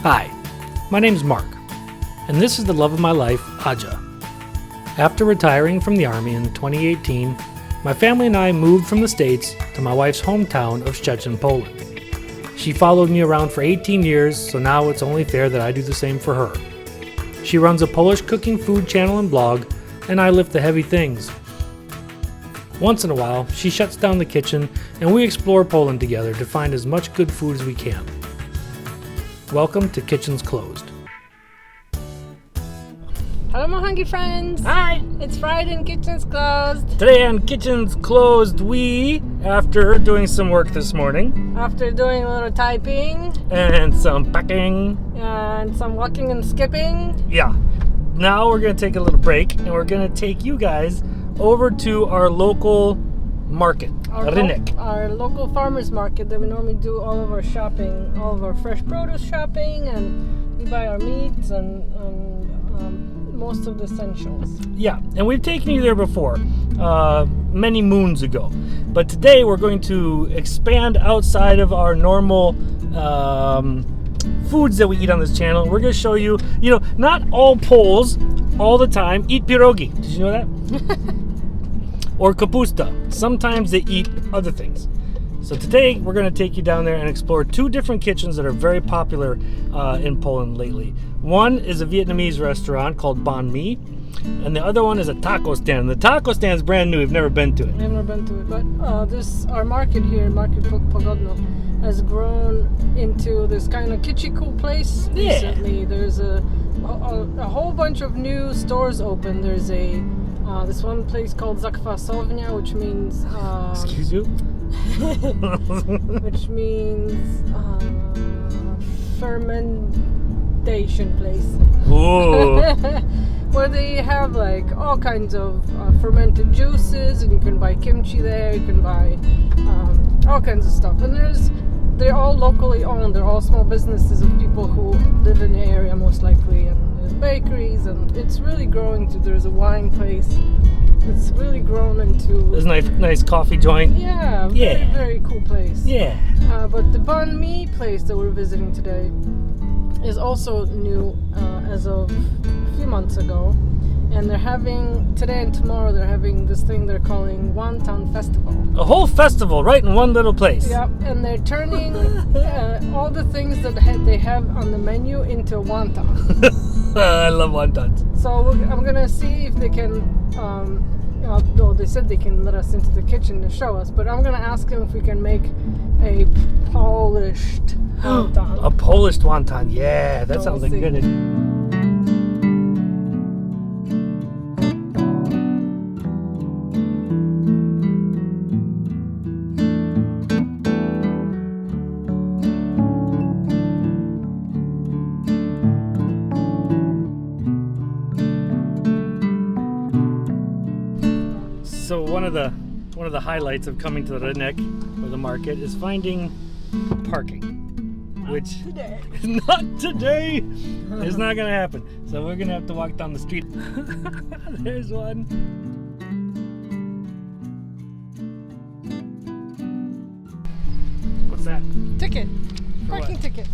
Hi, my name's Mark, and this is the love of my life, Aja. After retiring from the Army in 2018, my family and I moved from the States to my wife's hometown of Szczecin, Poland. She followed me around for 18 years, so now it's only fair that I do the same for her. She runs a Polish cooking food channel and blog, and I lift the heavy things. Once in a while, she shuts down the kitchen, and we explore Poland together to find as much good food as we can. Welcome to Kitchens Closed. Hello, my hungry friends. Hi! It's Friday and Kitchen's Closed. Today on Kitchens Closed, after doing some work this morning, After doing a little typing and some packing, and some walking and skipping, now we're going to take a little break, and we're going to take you guys over to our local market, Rynek. our local farmers market that we normally do all of our shopping, all of our fresh produce shopping, and we buy our meats and most of the essentials. Yeah, and we've taken you there before, many moons ago. But today we're going to expand outside of our normal foods that we eat on this channel. We're going to show you, not all Poles all the time eat pierogi. Did you know that? Or kapusta. Sometimes they eat other things. So today we're going to take you down there and explore two different kitchens that are very popular in Poland lately. One is a Vietnamese restaurant called Banh Mi, and the other one is a taco stand. The taco stand is brand new. We've never been to it. I've never been to it, but our market here, Market Pogodno, has grown into this kind of kitschy cool place recently. There's a whole bunch of new stores open. There's this one place called Zakwasownia, which means Excuse you? which means fermentation place. Ooh. Where they have like all kinds of fermented juices, and you can buy kimchi there. You can buy all kinds of stuff, and they're all locally owned. They're all small businesses of people who live in the area, most likely, and there's bakeries, and it's really growing. There's a wine place. It's really grown into. There's a nice coffee joint. Yeah, very, very cool place. Yeah. But the Banh Mi place that we're visiting today is also new as of a few months ago, and they're having today and tomorrow. They're having this thing they're calling Wonton Festival. A whole festival right in one little place. Yep, and they're turning all the things that they have on the menu into wonton. I love wontons. So I'm gonna see if they can. Though they said they can let us into the kitchen to show us, but I'm gonna ask them if we can make a polished wonton. A Polish wonton, yeah, that sounds like see. good. So one of the highlights of coming to the Rynek, or the market, is finding parking. Which Today. not today. It's not gonna happen. So we're gonna have to walk down the street. There's one. What's that? Ticket. For Parking what? ticket.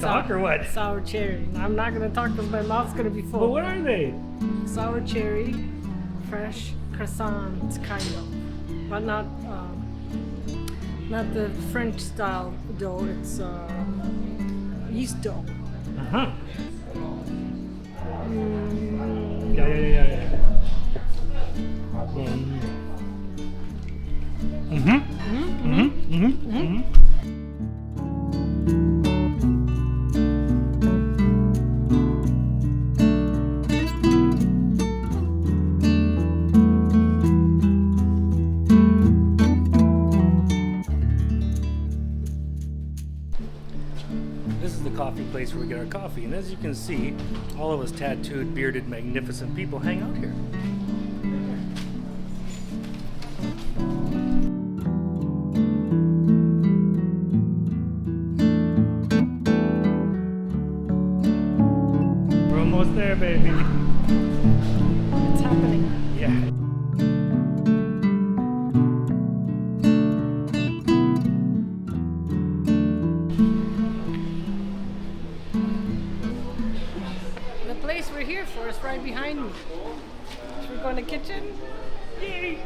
Talk or what? Sour cherry. I'm not gonna talk because my mouth's gonna be full. But what are they? Sour cherry, fresh croissants, kind of, but not the French style dough. It's yeast dough. Uh-huh. Mm. Yeah. Mm-hmm. This is the coffee place where we get our coffee, and as you can see, all of us tattooed, bearded, magnificent people hang out here. We're almost there, baby. It's happening. Yeah. The place we're here for is right behind me. Should we go in the kitchen? Yay!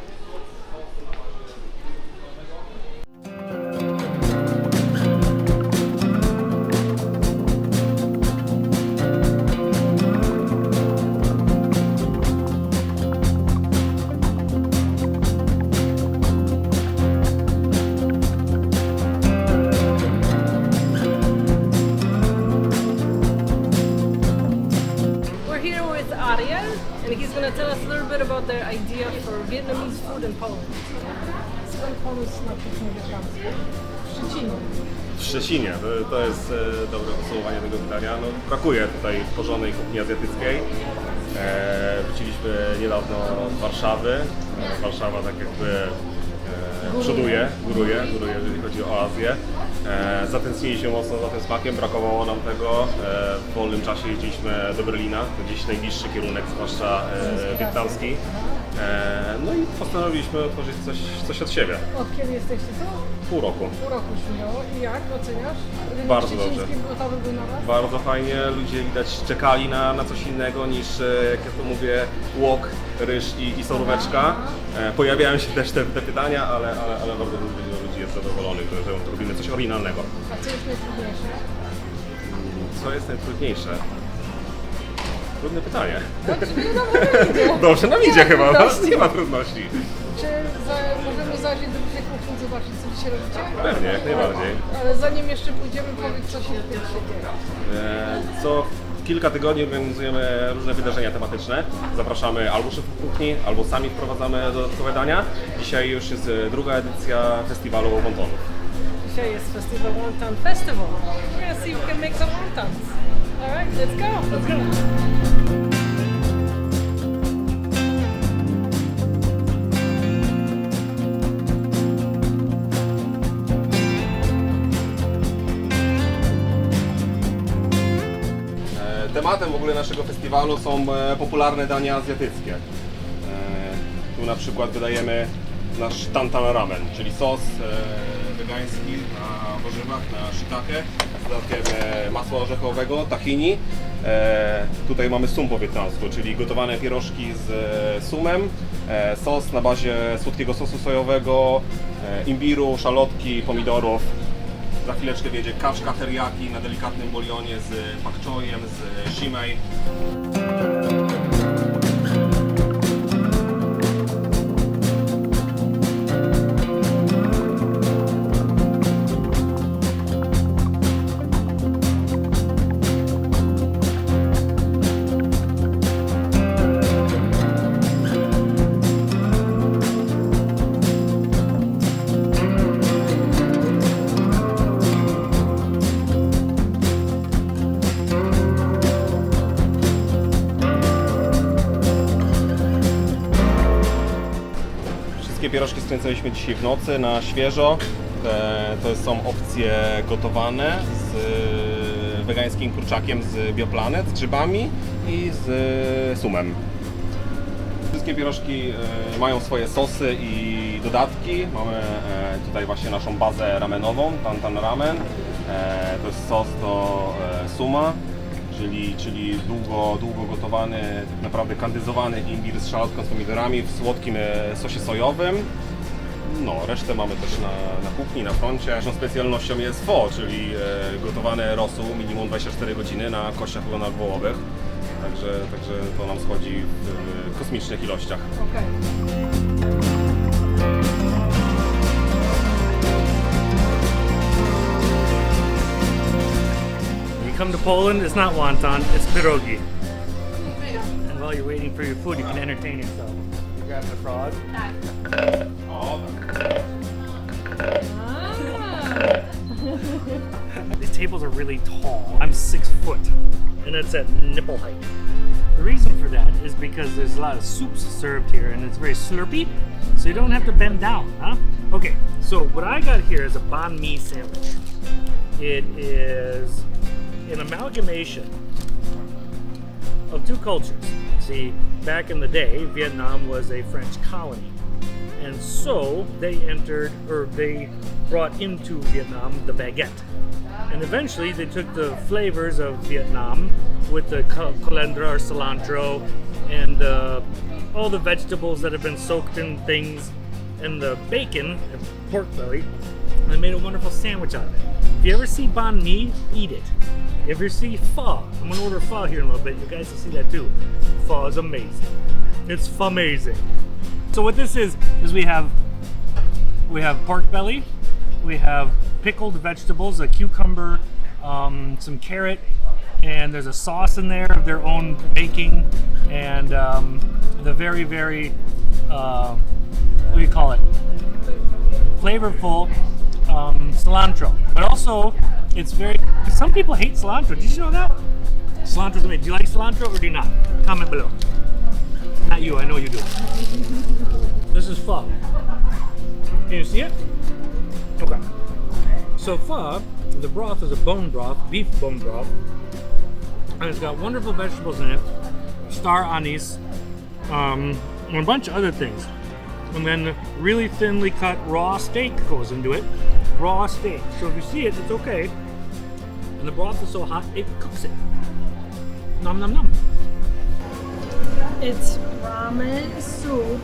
And he's going to tell us a little bit about their idea for Vietnamese food in Poland. Skąd pomysł na kuchnię wietnamską? W Szczecinie. W Szczecinie, to jest dobre podsumowanie tego pytania. No, brakuje tutaj porządnej kuchni azjatyckiej. Wróciliśmy niedawno z Warszawy. Warszawa tak jakby góruje, jeżeli chodzi o Azję. Zatęskniliśmy mocno za tym smakiem, brakowało nam tego. W wolnym czasie jeździliśmy do Berlina, to gdzieś najbliższy kierunek, zwłaszcza wietnamski. No i postanowiliśmy otworzyć coś od siebie. Od kiedy jesteście tu? Pół roku. Pół roku się minęło. I jak oceniasz? Rynek Bardzo dobrze. szczeciński gotowy był na was? Bardzo fajnie, ludzie widać czekali na coś innego niż, jak ja to mówię, łok, ryż i soróweczka. Pojawiają się też te pytania, ale bardzo dużo ludzi jest zadowolonych, że robimy coś oryginalnego. A co jest najtrudniejsze? Co jest najtrudniejsze? Trudne pytanie. Dobrze Dobrze nam idzie chyba, no? Nie ma trudności. Czy możemy zajrzeć do tej kuchni, zobaczyć, co dzisiaj robicie? Pewnie, jak najbardziej. Ale zanim jeszcze pójdziemy, powiedz, co się w pierwszej dzieje. Co kilka tygodni organizujemy różne wydarzenia tematyczne. Zapraszamy albo szefów kuchni, albo sami wprowadzamy dodatkowe dania. Dzisiaj już jest druga edycja festiwalu wontonów. Dzisiaj jest festiwal Wonton Festival. We're gonna see if we can make some wontons. Alright, let's go! Let's go! Tematem w ogóle naszego festiwalu są popularne dania azjatyckie. Tu na przykład wydajemy nasz tantan ramen, czyli sos wegański na warzywach, na shiitake z dodatkiem masła orzechowego, tahini. Tutaj mamy sum po wietnamsku, czyli gotowane pierożki z sumem, sos na bazie słodkiego sosu sojowego, imbiru, szalotki, pomidorów. Za chwileczkę wiedzie kaczka teriyaki na delikatnym bulionie z pak choyem, z shimei. Wszystkie pierożki skręcaliśmy dzisiaj w nocy na świeżo. To są opcje gotowane z wegańskim kurczakiem z Bioplanet, z grzybami i z sumem. Wszystkie pierożki mają swoje sosy i dodatki. Mamy tutaj właśnie naszą bazę ramenową, tantan ramen. To jest sos do suma, czyli długo gotowany, tak naprawdę kandyzowany imbir z szalotką, z pomidorami w słodkim sosie sojowym. No, resztę mamy też na kuchni, na froncie. Naszą specjalnością jest pho, czyli gotowane rosół minimum 24 godziny na kościach ogonach wołowych. Także to nam schodzi w kosmicznych ilościach. Okay. Come to Poland, it's not wonton, it's pierogi. And while you're waiting for your food, you can entertain yourself. You grab the frog. They tables are really tall. I'm 6 foot, and it's at nipple height. The reason for that is because there's a lot of soups served here, and it's very slurpy, so you don't have to bend down, huh? Okay, so what I got here is a banh mi sandwich. It is an amalgamation of two cultures. See, back in the day, Vietnam was a French colony, and so they brought into Vietnam the baguette. And eventually they took the flavors of Vietnam with the coriander or cilantro and all the vegetables that have been soaked in things and the bacon and pork belly, and they made a wonderful sandwich out of it. If you ever see banh mi, eat it. If you ever see pho, I'm gonna order pho here in a little bit. You guys will see that too. Pho is amazing. It's pho-mazing. So what this is we have pork belly, we have pickled vegetables, a cucumber, some carrot, and there's a sauce in there of their own making, and the very, very, what do you call it? Flavorful cilantro. But also, it's very, some people hate cilantro. Did you know that? Cilantro's amazing. Do you like cilantro or do you not? Comment below. Not you, I know you do. This is pho. Can you see it? Okay. So pho, the broth is a bone broth, beef bone broth, and it's got wonderful vegetables in it, star anise, and a bunch of other things. And then really thinly cut raw steak goes into it. Raw steak. So if you see it, it's okay. And the broth is so hot, it cooks it. Nom nom nom. It's ramen soup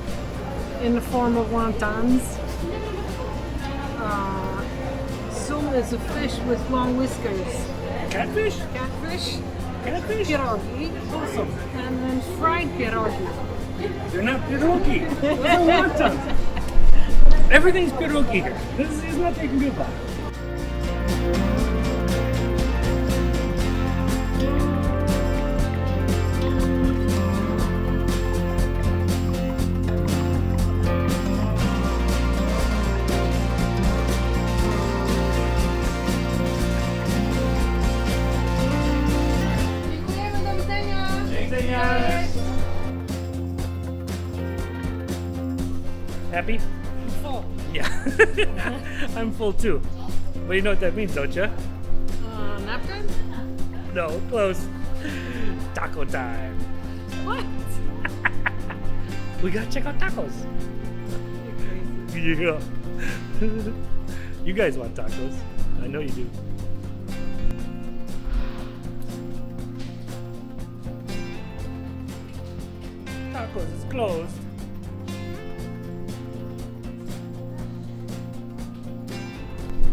in the form of wontons. Sum is a fish with long whiskers. Catfish? Catfish. Catfish? Pierogi. Awesome. And then fried pierogi. They're not pierogi. Those are wontons. Everything's pierogi here. There's nothing you can do about it. Happy? Full. Yeah. I'm full too. But you know what that means, don't you? Napkin? No, close. Taco time. What? We gotta check out tacos. Yeah. You guys want tacos. I know you do. Tacos is closed.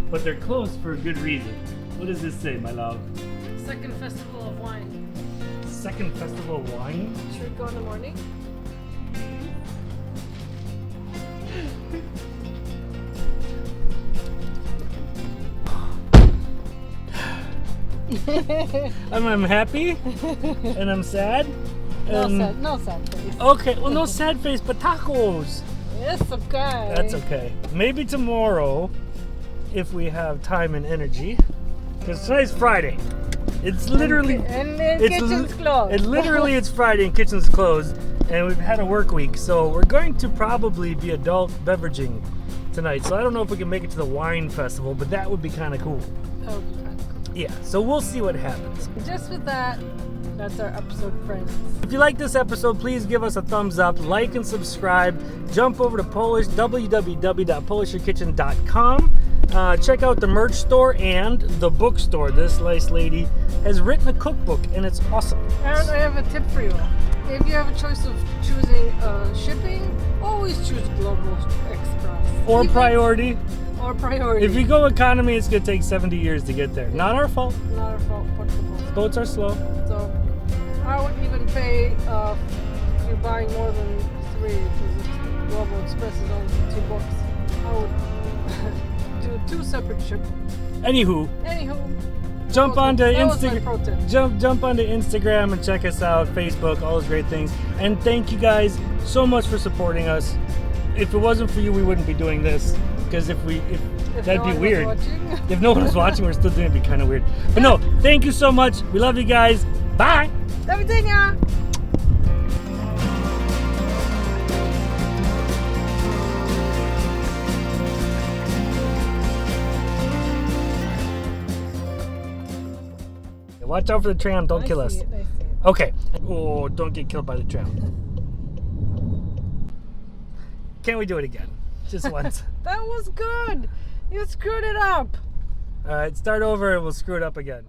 But they're closed for a good reason. What does this say, my love? Second festival of wine. Second festival of wine? Should we go in the morning? I'm happy and I'm sad. No sad face. Okay, well, no sad face, but tacos. It's okay. That's okay. Maybe tomorrow, if we have time and energy, because tonight's Friday. It's literally and the kitchen's closed. It's Friday and kitchen's closed, and we've had a work week, so we're going to probably be adult beveraging tonight. So I don't know if we can make it to the wine festival, but that would be kind of cool. That would be kind of cool. Yeah, so we'll see what happens. Just with that, that's our episode, friends. If you like this episode, please give us a thumbs up, like and subscribe. Jump over to www.polishyourkitchen.com. Check out the merch store and the bookstore. This nice lady has written a cookbook, and it's awesome. And I have a tip for you. If you have a choice of choosing shipping, always choose Global Express. Or priority. Or priority. If you go economy, it's going to take 70 years to get there. Not our fault. Not our fault. Boats are slow. So I wouldn't even pay if you're buying more than 3, because Global Express is only $2. I would do 2 separate shipments. Anywho, jump onto Instagram. Jump onto Instagram and check us out. Facebook, all those great things. And thank you guys so much for supporting us. if it wasn't for you, we wouldn't be doing this. Because if that'd no be one was weird. watching. If no one was watching, we're still doing it. It'd be kind of weird. But no, thank you so much. We love you guys. Bye. Do widzenia! Watch out for the tram. Don't kill us. I see it. Okay. Oh, don't get killed by the tram. Can't we do it again? Just once. That was good. You screwed it up. All right, start over and we'll screw it up again.